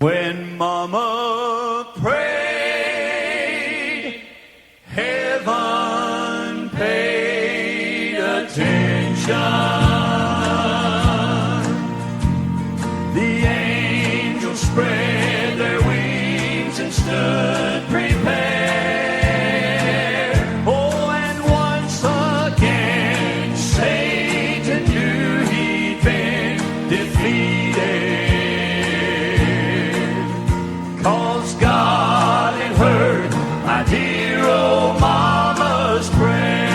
When Mama prayed, heaven paid attention. The angels spread their wings and stood prepared. Oh, and once again, Satan knew he'd been defeated. 'Cause God had heard my dear old mama's prayer.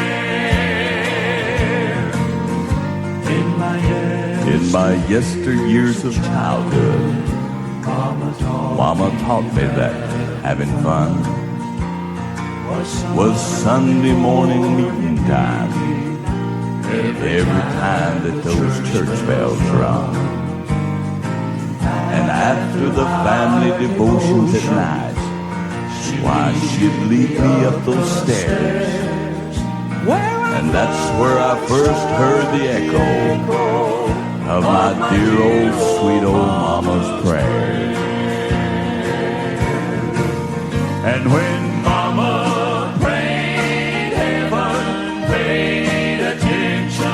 In my yesteryears of childhood, Mama taught me that having fun was Sunday morning meeting time. Every time that those church bells rung, and after the family devotions at night, why, she'd lead me up those stairs, and that's where I first heard the echo of my dear old sweet old mama's prayer. And when Mama prayed, heaven paid attention.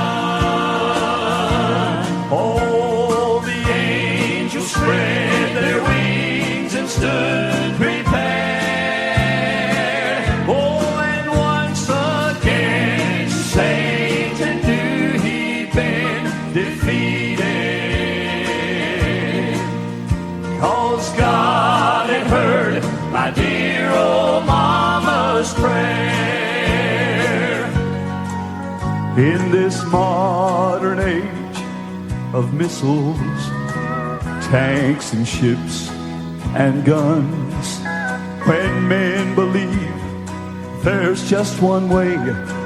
Oh, the angels spread their wings and stood prepared. Oh, and once again, Satan knew he'd been defeated. 'Cause God had heard my dear old mama's prayer. In this modern age of missiles, tanks and ships and guns, when men believe there's just one way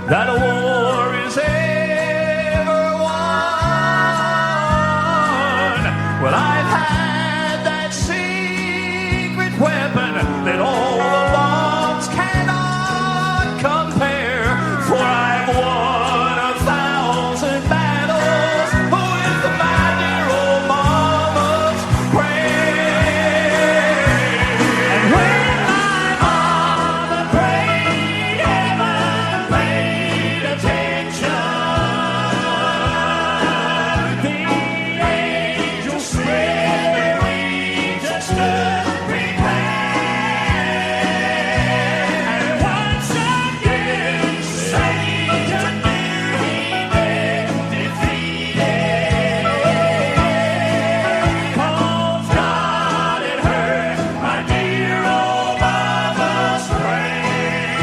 that a war is ever won. Well, I've had that secret weapon that all the bombs cannot compare, for I've won 1,000 battles with my dear old mama's prayer. And when my mama prayed, heaven paid attention. The angels spread their wings and stood prepared. And once again, Satan knew he'd been defeated. 'Cause God had heard my dear old mama's prayer.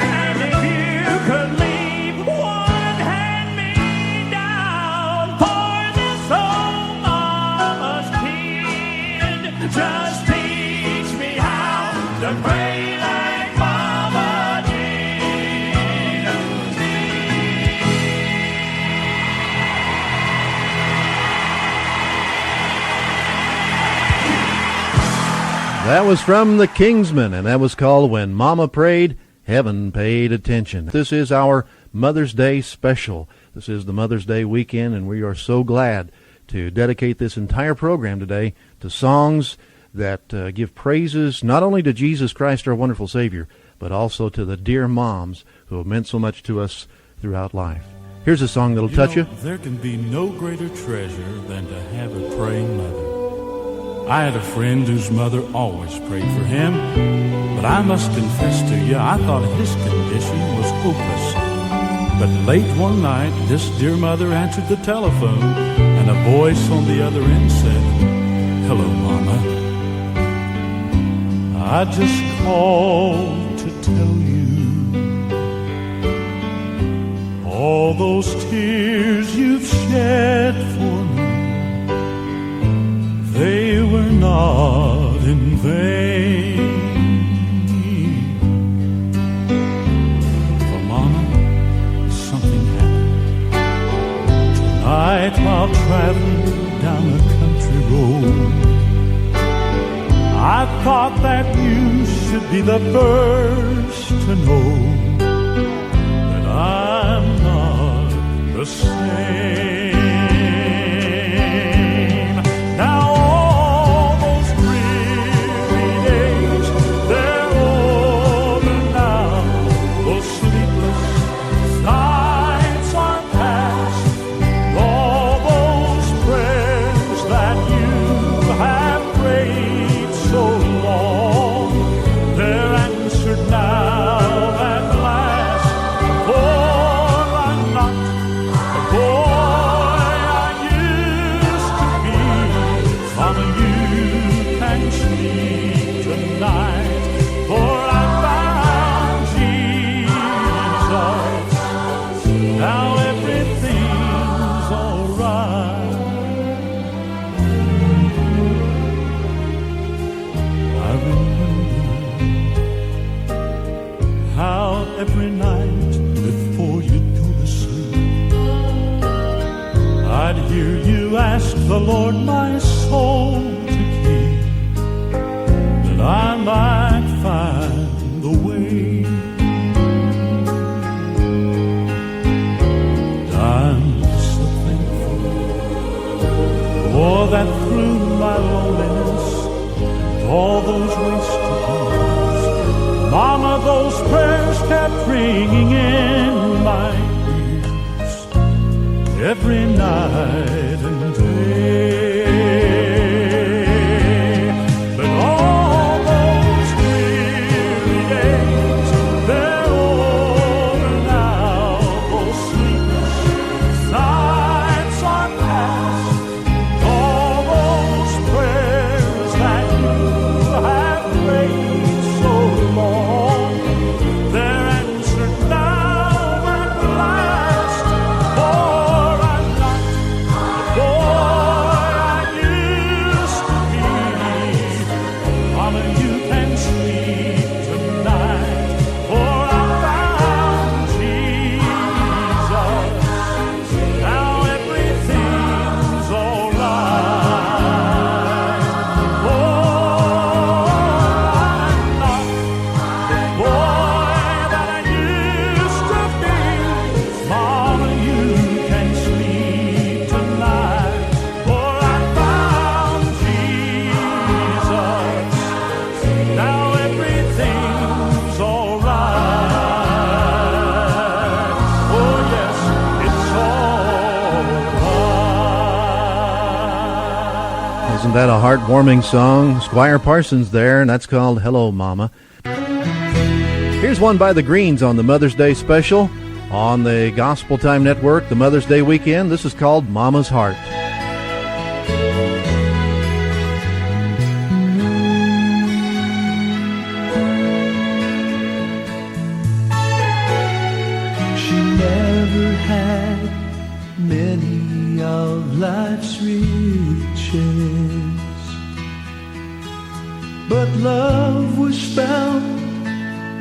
And if you could leave one hand-me-down for this old mama's kid, just teach me how to pray like Mama did. That was from the Kingsmen, and that was called When Mama Prayed, Heaven Paid Attention. This is our Mother's Day special. This is the Mother's Day weekend, and we are so glad to dedicate this entire program today to songs that give praises not only to Jesus Christ, our wonderful Savior, but also to the dear moms who have meant so much to us throughout life. Here's a song that'll touch you. There can be no greater treasure than to have a praying mother. I had a friend whose mother always prayed for him, but I must confess to you, I thought his condition was hopeless. But late one night, this dear mother answered the telephone, and a voice on the other end said, "Hello, Mama. I just called to tell you all those tears you've shed for me, they were not in vain. For Mama, something happened tonight while traveling down a country road. I thought that you should be the first to know that I'm not the same. Now all Mama, you can sleep tonight, for I found Jesus. Now everything's alright. I remember how every night before you'd go to sleep, I'd hear you ask the Lord my soul to keep, that I might find the way. And I'm so thankful for that through my loneliness and all those wasted years, Mama, those prayers kept ringing in my ears every night and day. But all those weary days, they're over now. Those sleepless nights are past. All those prayers that you have prayed so long, they're answered now at last. For I'm not the boy I used to be. Mama, you can sleep tonight, for I found Jesus. Now everything's alright. Oh, I'm not the boy that I used to be. Mama, you can sleep tonight, for I found Jesus. Now everything's alright. Oh yes, it's alright. Isn't that a heartwarming song? Squire Parsons there, and that's called Hello, Mama. Here's one by the Greens on the Mother's Day special on the Gospel Time Network, the Mother's Day weekend. This is called Mama's Heart. She never had many of life's riches, but love was found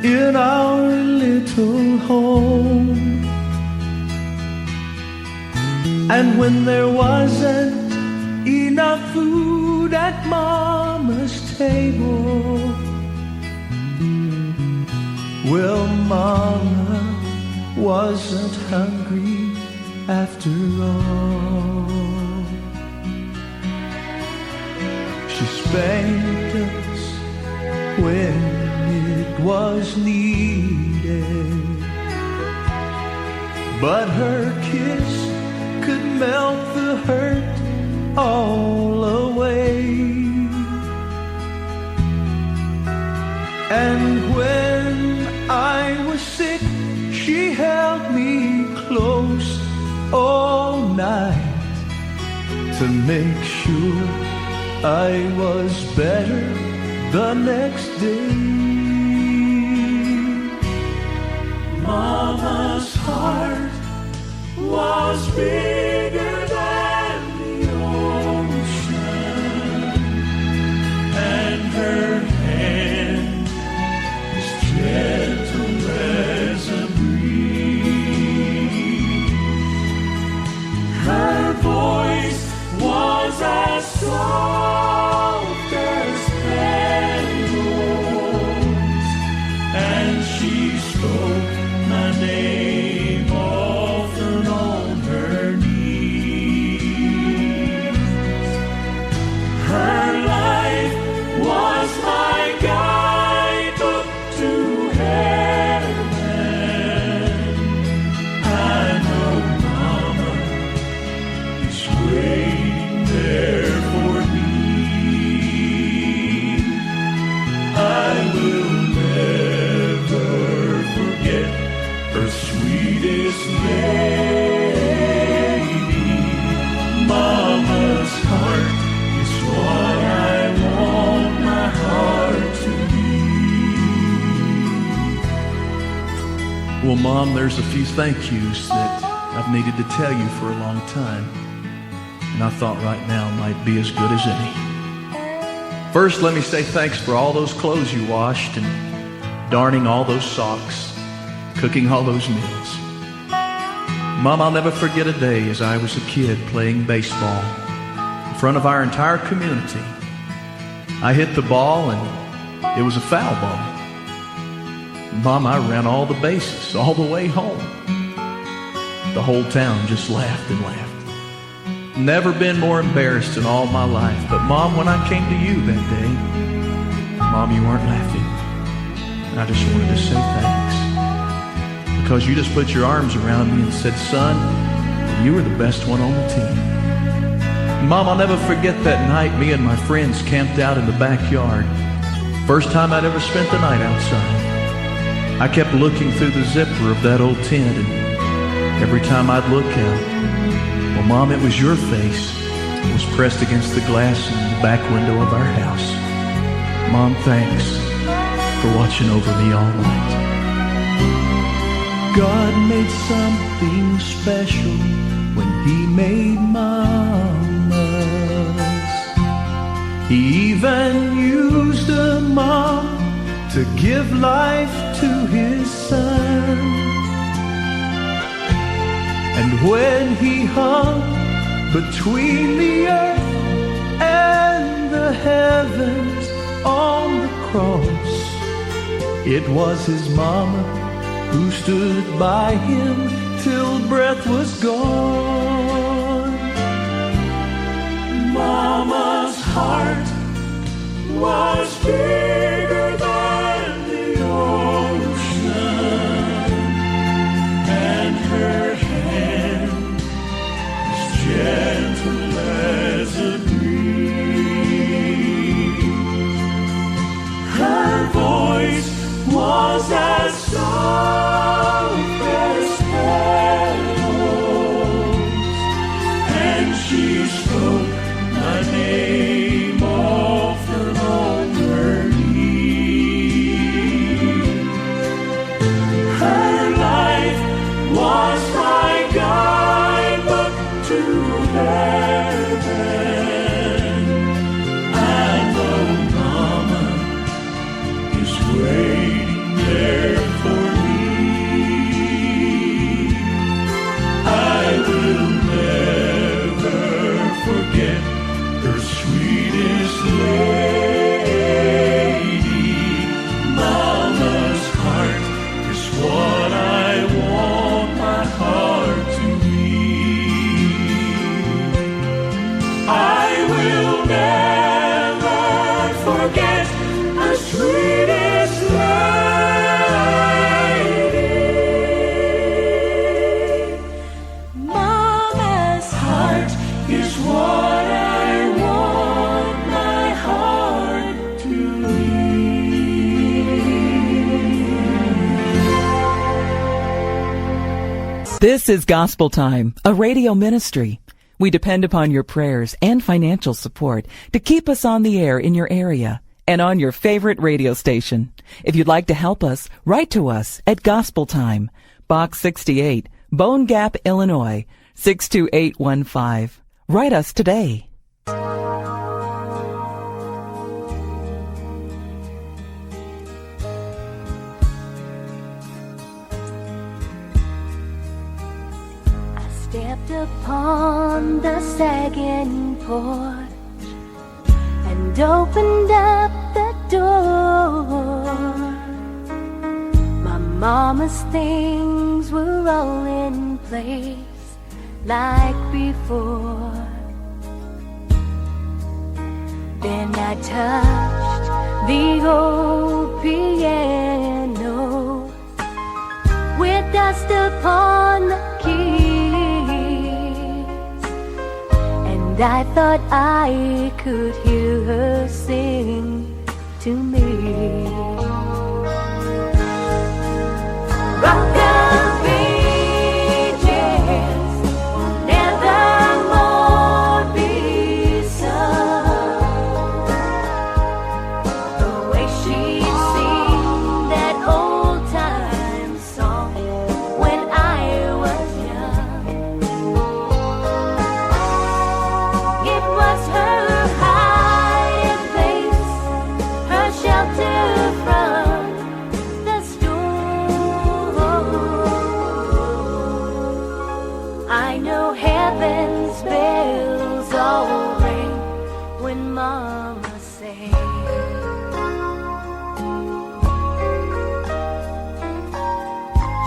in our little home. And when there wasn't enough food at Mama's table, well, Mama wasn't hungry after all. She spanked us when it was needed, but her kiss could melt the hurt all away. And when I was sick, she held me close all night to make sure I was better the next day. Mama's heart was bigger than the ocean, and her hand was gentle as a breeze. Her voice was as soft as candles, and she spoke my name often on her knees. Well, Mom, there's a few thank yous that I've needed to tell you for a long time, and I thought right now might be as good as any. First, let me say thanks for all those clothes you washed and darning all those socks, cooking all those meals. Mom, I'll never forget a day as I was a kid playing baseball in front of our entire community. I hit the ball and it was a foul ball. Mom, I ran all the bases all the way home. The whole town just laughed and laughed. Never been more embarrassed in all my life. But Mom, when I came to you that day, Mom, you weren't laughing. I just wanted to say thanks. Because you just put your arms around me and said, son, you were the best one on the team. Mom, I'll never forget that night me and my friends camped out in the backyard. First time I'd ever spent the night outside. I kept looking through the zipper of that old tent, and every time I'd look out, well, Mom, it was your face that was pressed against the glass in the back window of our house. Mom, thanks for watching over me all night. God made something special when He made mamas. He even used a mom to give life to His Son. And when He hung between the earth and the heavens on the cross, it was His mama who stood by Him till breath was gone. Mama's heart was bigger than the ocean, and her hand was gentle as a breeze. Her voice was as soft as petals, and she spoke my name often on her knees. Her life was my guidebook to heaven. I know Mama is waiting there for me. I will never forget her sweetest lady. Mama's heart is what I want my heart to be. I will never forget her sweetest lady. Mama's heart is what I want my heart to be. This is Gospel Time, a radio ministry. We depend upon your prayers and financial support to keep us on the air in your area and on your favorite radio station. If you'd like to help us, write to us at Gospel Time, Box 68, Bone Gap, Illinois, 62815. Write us today. Stepped upon the sagging porch and opened up the door. My mama's things were all in place like before. Then I touched the old piano with dust upon the keys, and I thought I could hear her sing to me. Rock the Ages will nevermore be sung the way she sing that old time song. say.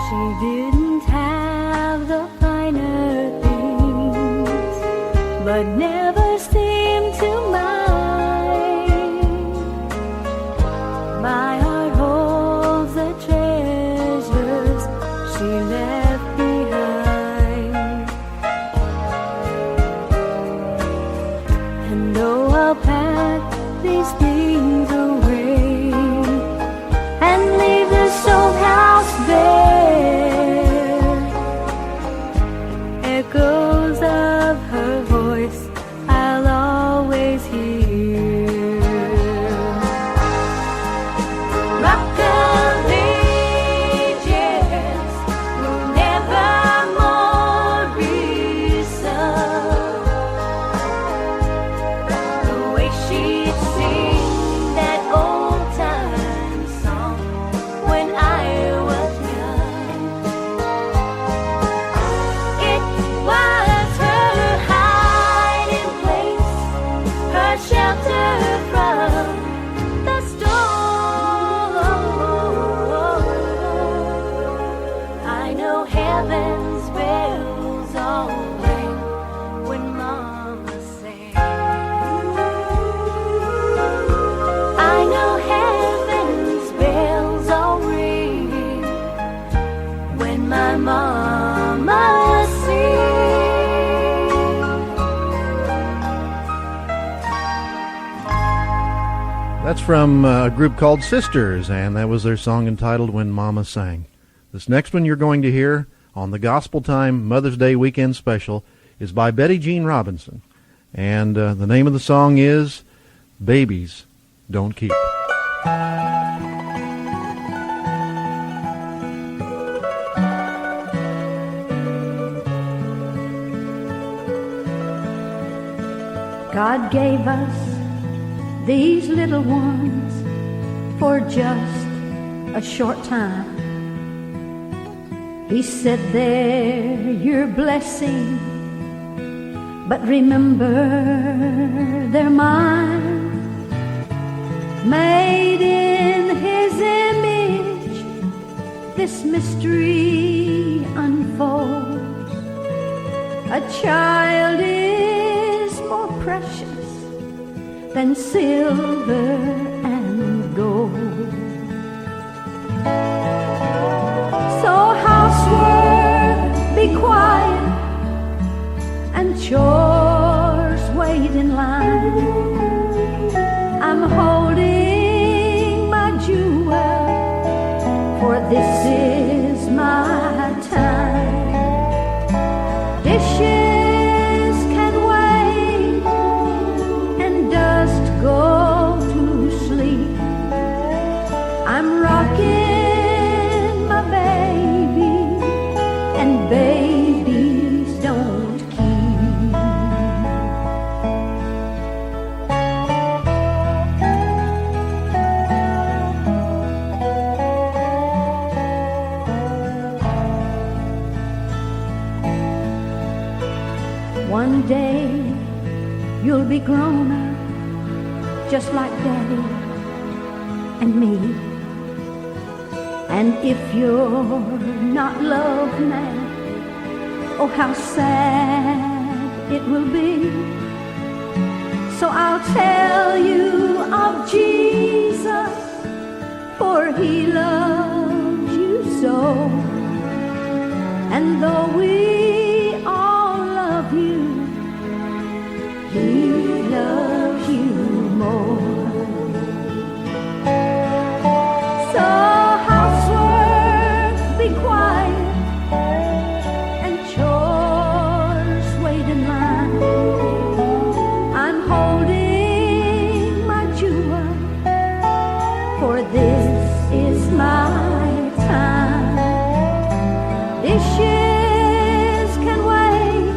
She didn't have the finer things, but never seemed to mind. My heart holds the treasures she left behind. And though I'll pack these things away and leave this old house bare, echoes of her voice I'll always hear. Rock of Ages will never more be sung. The way she'd sing that old time song when I was young. It was her hiding place, her shelter from the storm. I know heaven's bells all ring when Mama sang. I know heaven's bells all ring when my Mama sings. That's from a group called Sisters, and that was their song entitled When Mama Sang. This next one you're going to hear on the Gospel Time Mother's Day Weekend Special is by Betty Jean Robinson, and the name of the song is Babies Don't Keep. God gave us these little ones for just a short time. He said they're your blessing, but remember they're mine. Made in His image, this mystery unfolds. A child is more precious than silver and gold. So housework, be quiet, and chores wait in line. I'm holding my jewel, for this is my time. Dishes can wait, and dust go to sleep. I'm rocking my baby, and babies don't keep. One day you'll be grown up, just like Daddy and me. And if you're not loved now, oh how sad it will be. So I'll tell you of Jesus, for He loves you so. And though we all love you, He loves you more. So housework, be quiet, and chores wait in line. I'm holding my jewel, for this is my time. Dishes can wait,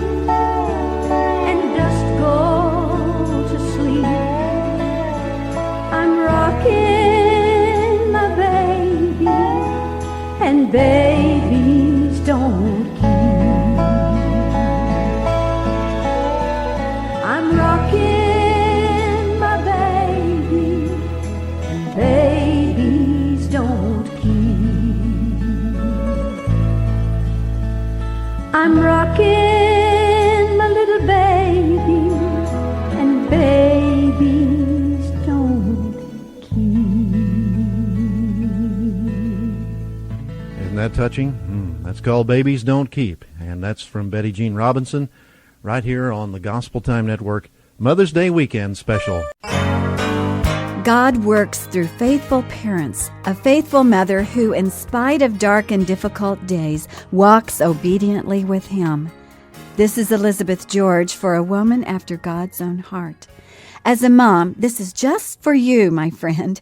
and dust go to sleep. I'm rocking my baby, and babies don't keep. I'm rocking my baby, that touching? That's called Babies Don't Keep, and that's from Betty Jean Robinson, right here on the Gospel Time Network Mother's Day Weekend Special. God works through faithful parents, a faithful mother who, in spite of dark and difficult days, walks obediently with Him. This is Elizabeth George for A Woman After God's Own Heart. As a mom, this is just for you, my friend.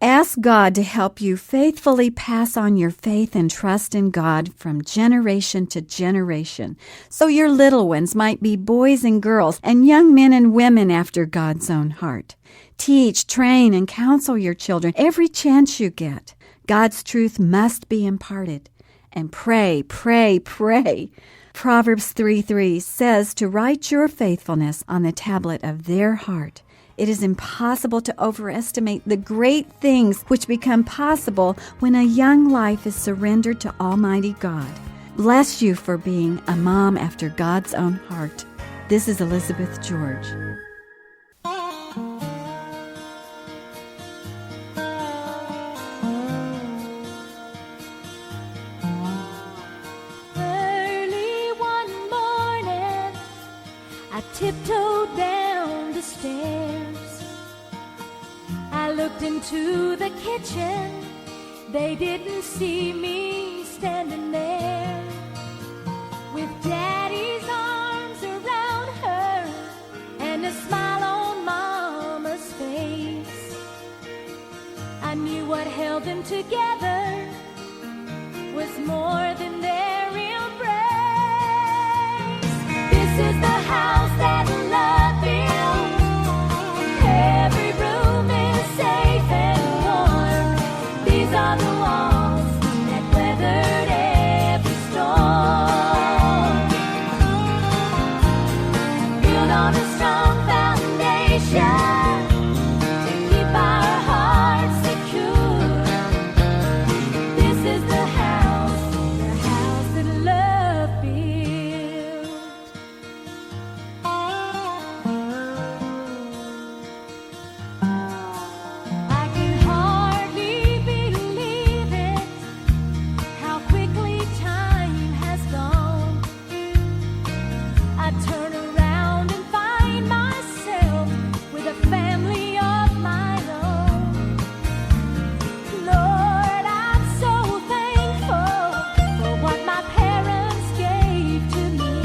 Ask God to help you faithfully pass on your faith and trust in God from generation to generation, so your little ones might be boys and girls and young men and women after God's own heart. Teach, train, and counsel your children every chance you get. God's truth must be imparted. And pray, pray, pray. Proverbs 3:3 says to write your faithfulness on the tablet of their heart. It is impossible to overestimate the great things which become possible when a young life is surrendered to Almighty God. Bless you for being a mom after God's own heart. This is Elizabeth George. Early one morning, I tiptoed down the stairs. I looked into the kitchen. They didn't see me standing there. With Daddy's arms around her and a smile on Mama's face, I knew what held them together was more than their embrace. This is the house that love built. Every room is safe and warm. These are the walls that weathered every storm. Built on a strong foundation to keep our hearts secure. This is the house that love built. I can hardly believe it, how quickly time has gone. I turn around and find myself with a family of my own. Lord, I'm so thankful for what my parents gave to me.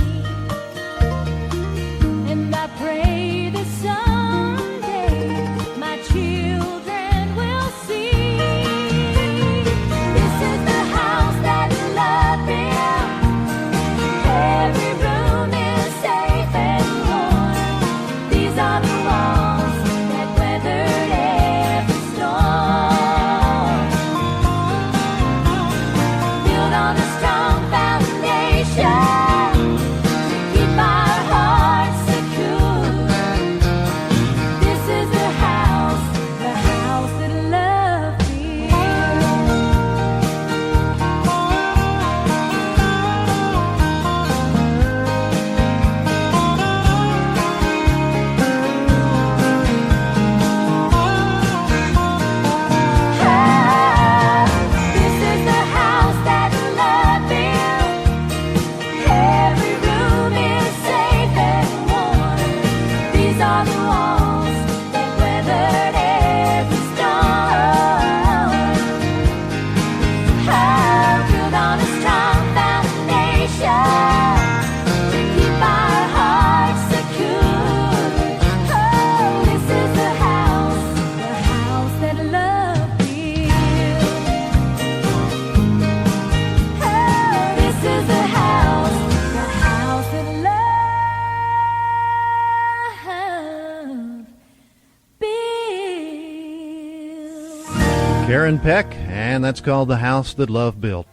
And I pray that someday my children will see. This is the house that love built. Every room is safe and warm. These are the walls that weathered every storm. Built on a strong foundation to keep our hearts secure. This is the house that love built. This is the house that love built. Every room is safe and warm. These are the walls that weathered every storm. Built on a strong foundation to keep our hearts secure. This is the house that love built. This is the house that love built. Karen Peck, and that's called The House That Love Built.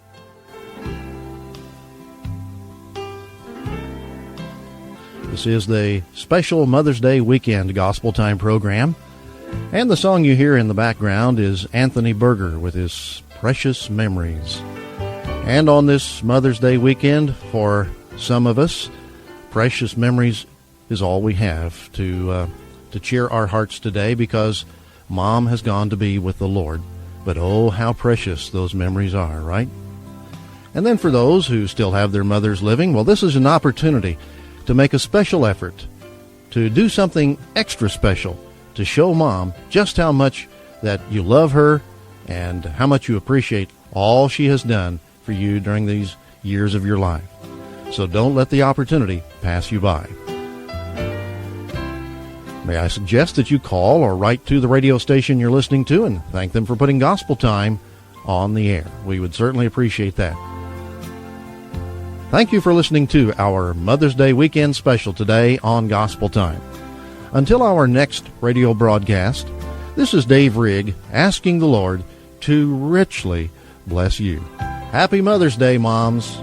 This is the special Mother's Day weekend Gospel Time program. And the song you hear in the background is Anthony Berger with his Precious Memories. And on this Mother's Day weekend, for some of us, precious memories is all we have to cheer our hearts today, because Mom has gone to be with the Lord. But oh, how precious those memories are, right? And then for those who still have their mothers living, well, this is an opportunity to make a special effort, to do something extra special, to show Mom just how much that you love her and how much you appreciate all she has done for you during these years of your life. So don't let the opportunity pass you by. May I suggest that you call or write to the radio station you're listening to and thank them for putting Gospel Time on the air. We would certainly appreciate that. Thank you for listening to our Mother's Day weekend special today on Gospel Time. Until our next radio broadcast, this is Dave Rigg asking the Lord to richly bless you. Happy Mother's Day, moms.